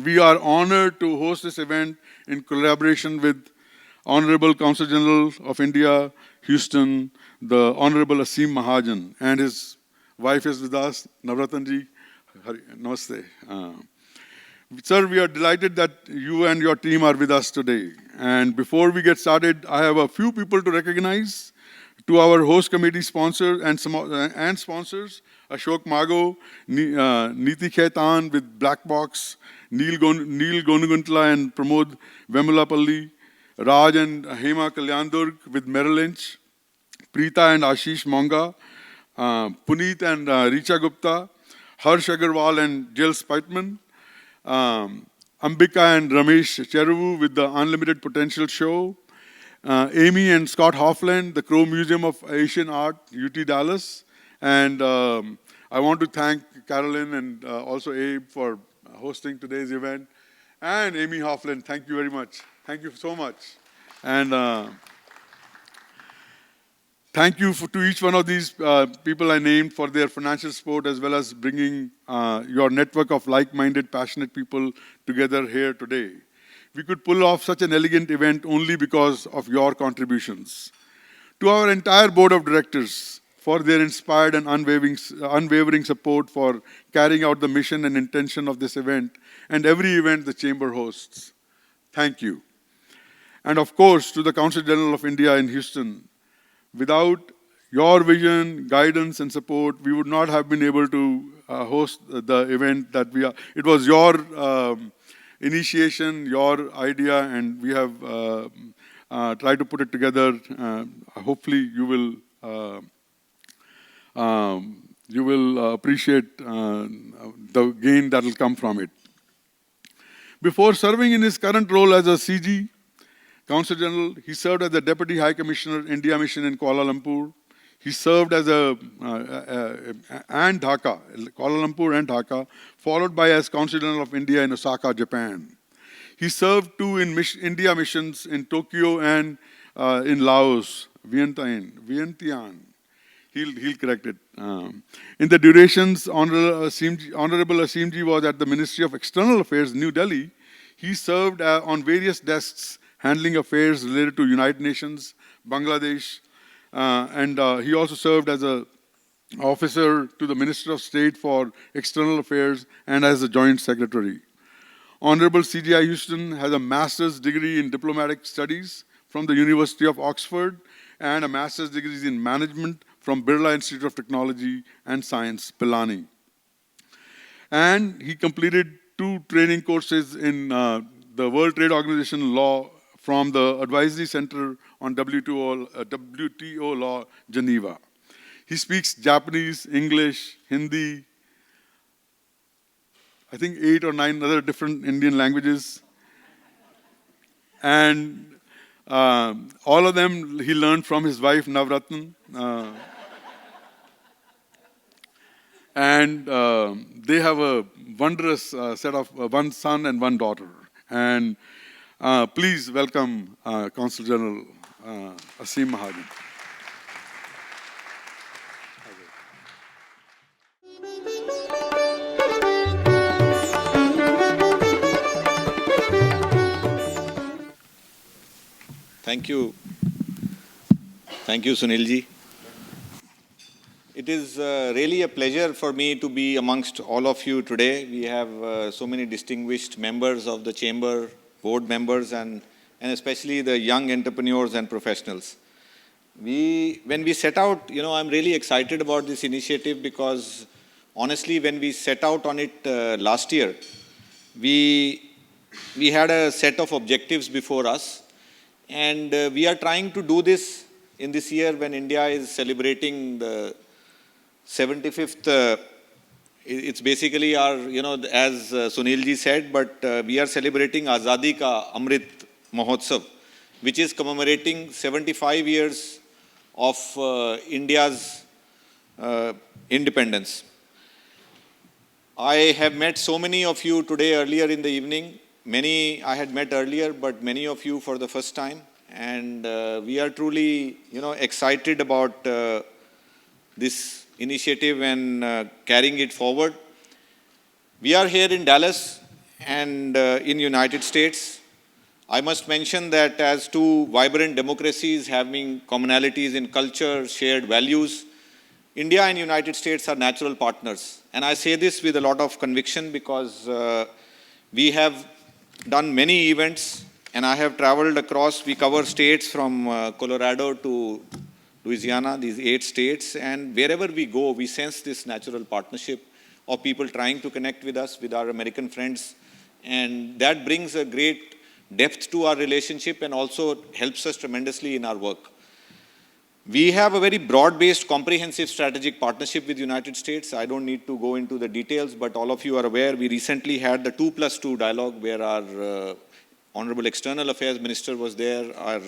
we are honored to host this event in collaboration with Honorable Consul General of India, Houston, the Honorable Asim Mahajan, and his wife is with us, Navratanji. Namaste. Sir, we are delighted that you and your team are with us today. And before we get started, I have a few people to recognize. To our host committee sponsors and sponsors, Ashok Mago, Niti Khaitan with Black Box, Neil Gonuguntla and Pramod Vemulapalli, Raj and Hema Kalyandurg with Merrill Lynch, Preeta and Ashish Monga, Puneet and Richa Gupta, Harsh Agarwal and Jill Spiteman, Ambika and Ramesh Cheruvu with the Unlimited Potential Show, Amy and Scott Hoffland, the Crow Museum of Asian Art, UT Dallas. And I want to thank Carolyn and also Abe for hosting today's event. And Amy Hoffland, thank you very much. Thank you so much. And thank you to each one of these people I named for their financial support as well as bringing your network of like-minded, passionate people together here today. We could pull off such an elegant event only because of your contributions. To our entire board of directors for their inspired and unwavering support for carrying out the mission and intention of this event and every event the Chamber hosts. Thank you. And of course, to the Consul General of India in Houston. Without your vision, guidance, and support, we would not have been able to host the event that we are. It was your initiation, your idea, and we have tried to put it together. Hopefully, you will appreciate the gain that will come from it. Before serving in his current role as a CG, Consul General, he served as the Deputy High Commissioner, India Mission in Kuala Lumpur. He served as and Dhaka, Kuala Lumpur and Dhaka, followed by as Consul General of India in Osaka, Japan. He served too in India missions in Tokyo and in Laos, Vientiane. He'll correct it. In the durations, Honorable Asimji was at the Ministry of External Affairs, New Delhi. He served on various desks handling affairs related to United Nations, Bangladesh, and he also served as an officer to the Minister of State for External Affairs and as a Joint Secretary. Honorable CGI Houston has a master's degree in diplomatic studies from the University of Oxford and a master's degree in management from Birla Institute of Technology and Science, Pilani. And he completed 2 training courses in the World Trade Organization law from the Advisory Center on WTO Law, Geneva. He speaks Japanese, English, Hindi, I think 8 or 9 other different Indian languages. And all of them he learned from his wife, Navratan. And they have a wondrous set of 1 son and 1 daughter. And please welcome Consul General Asim Mahajan. Thank you. Thank you, Sunilji. It is really a pleasure for me to be amongst all of you today. We have so many distinguished members of the Chamber, board members, and especially the young entrepreneurs and professionals. When we set out, I'm really excited about this initiative because honestly, when we set out on it last year, we had a set of objectives before us. And we are trying to do this in this year when India is celebrating the 75th, it's basically our, as Sunilji said, but we are celebrating Azadi Ka Amrit Mahotsav, which is commemorating 75 years of India's independence. I have met so many of you today earlier in the evening. Many I had met earlier, but many of you for the first time. And we are truly, excited about this initiative and carrying it forward. We are here in Dallas and in United States. I must mention that as two vibrant democracies having commonalities in culture, shared values, India and United States are natural partners. And I say this with a lot of conviction because we have done many events and I have traveled across, we cover states from Colorado to Louisiana, these 8 states, and wherever we go, we sense this natural partnership of people trying to connect with us, with our American friends, and that brings a great depth to our relationship and also helps us tremendously in our work. We have a very broad-based, comprehensive strategic partnership with the United States. I don't need to go into the details, but all of you are aware, we recently had the 2+2 dialogue where our Honorable External Affairs Minister was there, our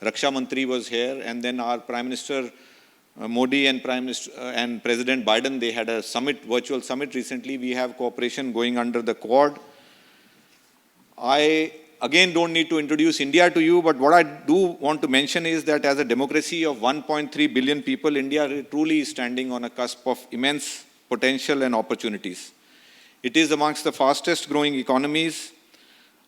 Raksha Mantri was here, and then our Prime Minister Modi and and President Biden, they had a summit, virtual summit recently. We have cooperation going under the Quad. I again don't need to introduce India to you, but what I do want to mention is that as a democracy of 1.3 billion people, India truly is standing on a cusp of immense potential and opportunities. It is amongst the fastest growing economies.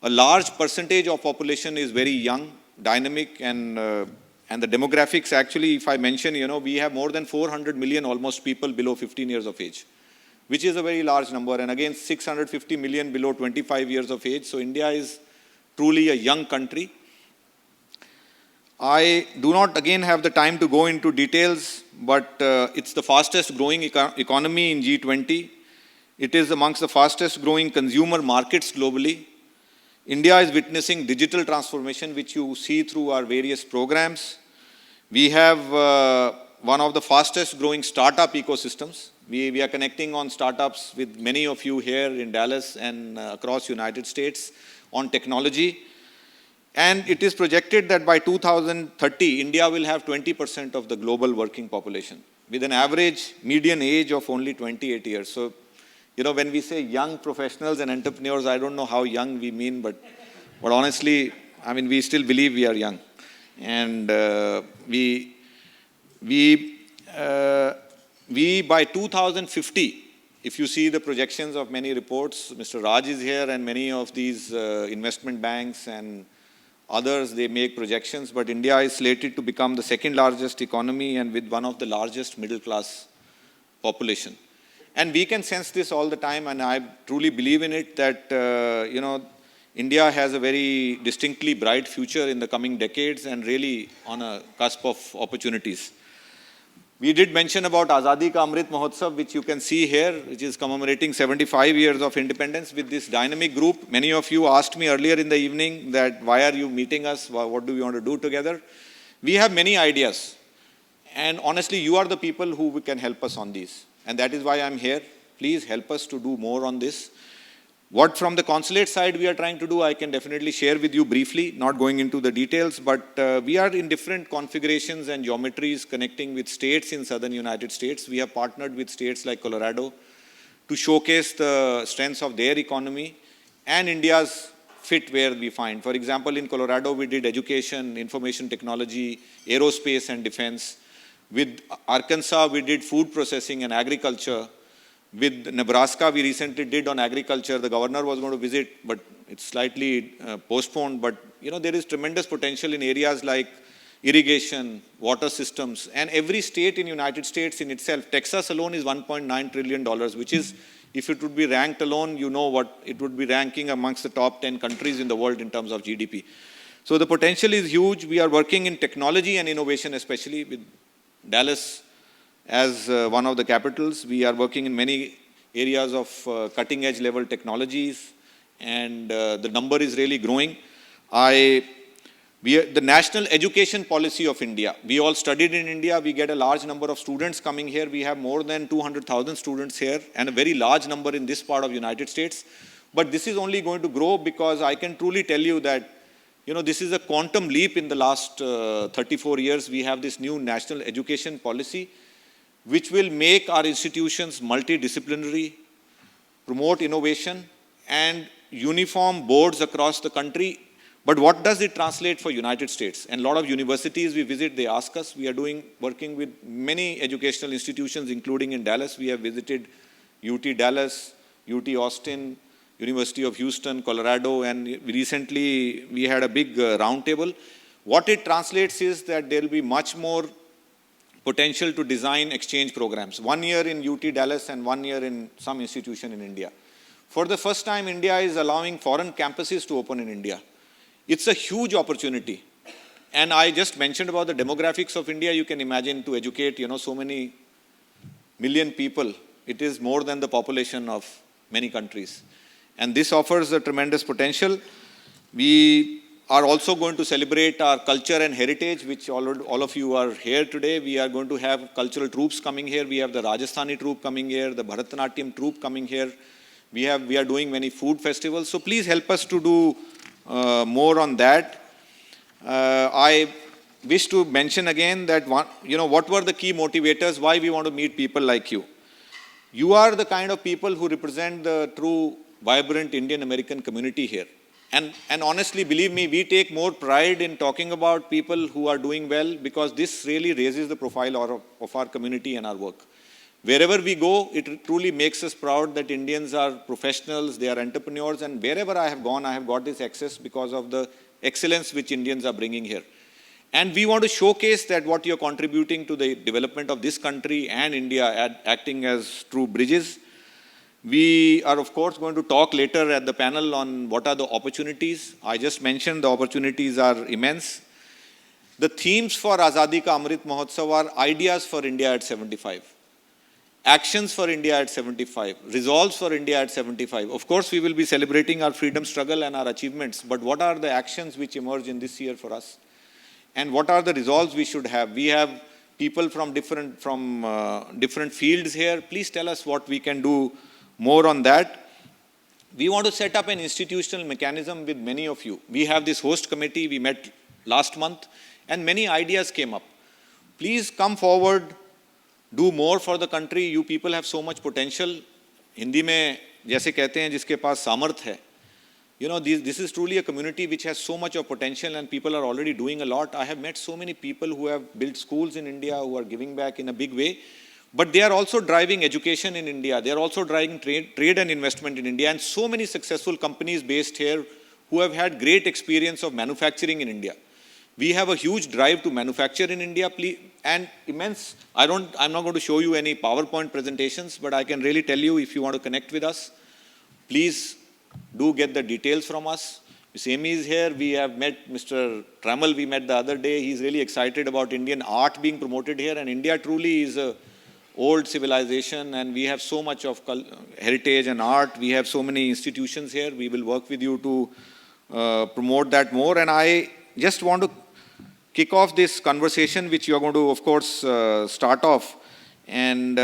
A large percentage of population is very young, dynamic, and the demographics actually, if I mention, we have more than 400 million almost people below 15 years of age, which is a very large number, and again 650 million below 25 years of age. So India is truly a young country. I do not again have the time to go into details, but it's the fastest growing economy in G20. It is amongst the fastest growing consumer markets globally. India is witnessing digital transformation, which you see through our various programs. We have one of the fastest growing startup ecosystems. We are connecting on startups with many of you here in Dallas and across United States on technology. And it is projected that by 2030, India will have 20% of the global working population with an average median age of only 28 years. So, when we say young professionals and entrepreneurs, I don't know how young we mean, but honestly, we still believe we are young. And we by 2050, if you see the projections of many reports, Mr. Raj is here and many of these investment banks and others, they make projections, but India is slated to become the second largest economy and with one of the largest middle class population. And we can sense this all the time, and I truly believe in it that, India has a very distinctly bright future in the coming decades and really on a cusp of opportunities. We did mention about Azadi Ka Amrit Mahotsav, which you can see here, which is commemorating 75 years of independence with this dynamic group. Many of you asked me earlier in the evening that why are you meeting us? What do we want to do together? We have many ideas. And honestly, you are the people who can help us on these. And that is why I'm here. Please help us to do more on this. What from the consulate side we are trying to do, I can definitely share with you briefly, not going into the details, but we are in different configurations and geometries connecting with states in southern United States. We have partnered with states like Colorado to showcase the strengths of their economy and India's fit where we find. For example, in Colorado, we did education, information technology, aerospace and defense. With Arkansas, we did food processing and agriculture. With Nebraska, we recently did on agriculture. The governor was going to visit, but it's slightly postponed. But, there is tremendous potential in areas like irrigation, water systems. And every state in the United States in itself, Texas alone is $1.9 trillion, which is, if it would be ranked alone, what it would be ranking amongst the top 10 countries in the world in terms of GDP. So the potential is huge. We are working in technology and innovation, especially with Dallas as one of the capitals. We are working in many areas of cutting edge level technologies, and the number is really growing. The national education policy of India, we all studied in India. We get a large number of students coming here. We have more than 200,000 students here and a very large number in this part of the United States. But this is only going to grow because I can truly tell you that this is a quantum leap in the last 34 years. We have this new national education policy, which will make our institutions multidisciplinary, promote innovation, and uniform boards across the country. But what does it translate for United States? And a lot of universities we visit, they ask us. We are working with many educational institutions, including in Dallas. We have visited UT Dallas, UT Austin, University of Houston, Colorado, and recently we had a big roundtable. What it translates is that there will be much more potential to design exchange programs. 1 year in UT Dallas and 1 year in some institution in India. For the first time, India is allowing foreign campuses to open in India. It's a huge opportunity. And I just mentioned about the demographics of India. You can imagine to educate, so many million people. It is more than the population of many countries. And this offers a tremendous potential. We are also going to celebrate our culture and heritage, which all of you are here today. We are going to have cultural troops coming here. We have the Rajasthani troupe coming here, the Bharatanatyam troupe coming here. We are doing many food festivals. So please help us to do more on that. I wish to mention again that what were the key motivators, why we want to meet people like you. You are the kind of people who represent the true, vibrant Indian American community here. And honestly, believe me, we take more pride in talking about people who are doing well because this really raises the profile of our community and our work. Wherever we go, it truly makes us proud that Indians are professionals, they are entrepreneurs, and wherever I have gone, I have got this access because of the excellence which Indians are bringing here. And we want to showcase that what you're contributing to the development of this country and India, acting as true bridges. We are, of course, going to talk later at the panel on what are the opportunities. I just mentioned the opportunities are immense. The themes for Azadi Ka Amrit Mahotsav are ideas for India at 75. Actions for India at 75, resolves for India at 75. Of course, we will be celebrating our freedom struggle and our achievements, but what are the actions which emerge in this year for us? And what are the resolves we should have? We have people from different fields here. Please tell us what we can do more on that. We want to set up an institutional mechanism with many of you. We have this host committee. We met last month, and many ideas came up. Please come forward. Do more for the country. You people have so much potential. Hindi में जैसे कहते हैं जिसके पास सामर्थ्य है. This is truly a community which has so much of potential and people are already doing a lot. I have met so many people who have built schools in India, who are giving back in a big way. But they are also driving education in India. They are also driving trade and investment in India. And so many successful companies based here who have had great experience of manufacturing in India. We have a huge drive to manufacture in India, and immense. I'm not going to show you any PowerPoint presentations, but I can really tell you if you want to connect with us, please do get the details from us. Ms. Amy is here. We have met Mr. Trammell, we met the other day. He's really excited about Indian art being promoted here, and India truly is a old civilization, and we have so much of heritage and art. We have so many institutions here. We will work with you to promote that more, and I just want to kick off this conversation, which you are going to, of course, start off. And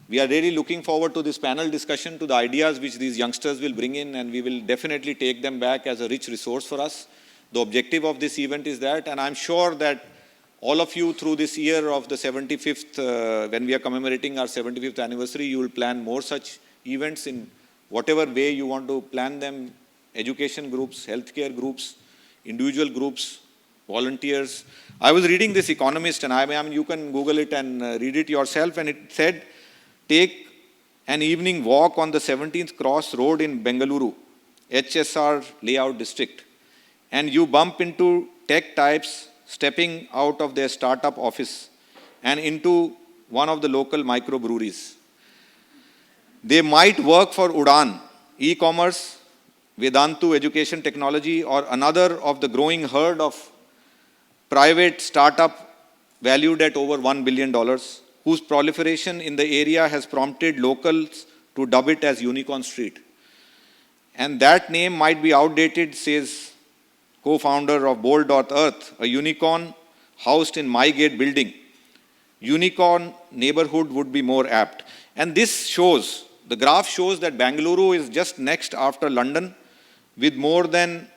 we are really looking forward to this panel discussion, to the ideas which these youngsters will bring in, and we will definitely take them back as a rich resource for us. The objective of this event is that, and I'm sure that all of you through this year of the 75th, when we are commemorating our 75th anniversary, you will plan more such events in whatever way you want to plan them, education groups, healthcare groups, individual groups, volunteers. I was reading this Economist, and you can Google it and read it yourself, and it said, take an evening walk on the 17th Cross Road in Bengaluru, HSR layout district, and you bump into tech types stepping out of their startup office and into one of the local microbreweries. They might work for Udaan, e-commerce, Vedantu education technology, or another of the growing herd of private startup valued at over $1 billion, whose proliferation in the area has prompted locals to dub it as Unicorn Street. And that name might be outdated, says co-founder of Bold.Earth, a unicorn housed in My Gate building. Unicorn neighborhood would be more apt. And this shows, the graph shows that Bengaluru is just next after London, with more than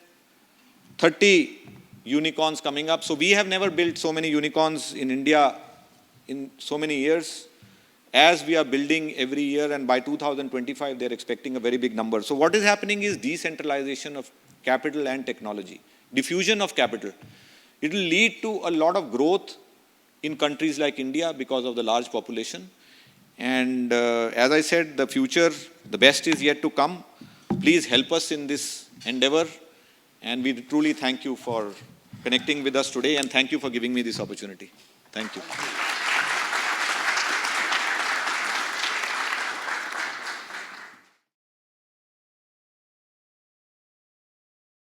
30 unicorns coming up. So we have never built so many unicorns in India in so many years as we are building every year, and by 2025 they're expecting a very big number. So what is happening is decentralization of capital and technology, diffusion of capital. It will lead to a lot of growth in countries like India because of the large population. And as I said, the future, the best is yet to come. Please help us in this endeavor, and we truly thank you for connecting with us today, and thank you for giving me this opportunity. Thank you.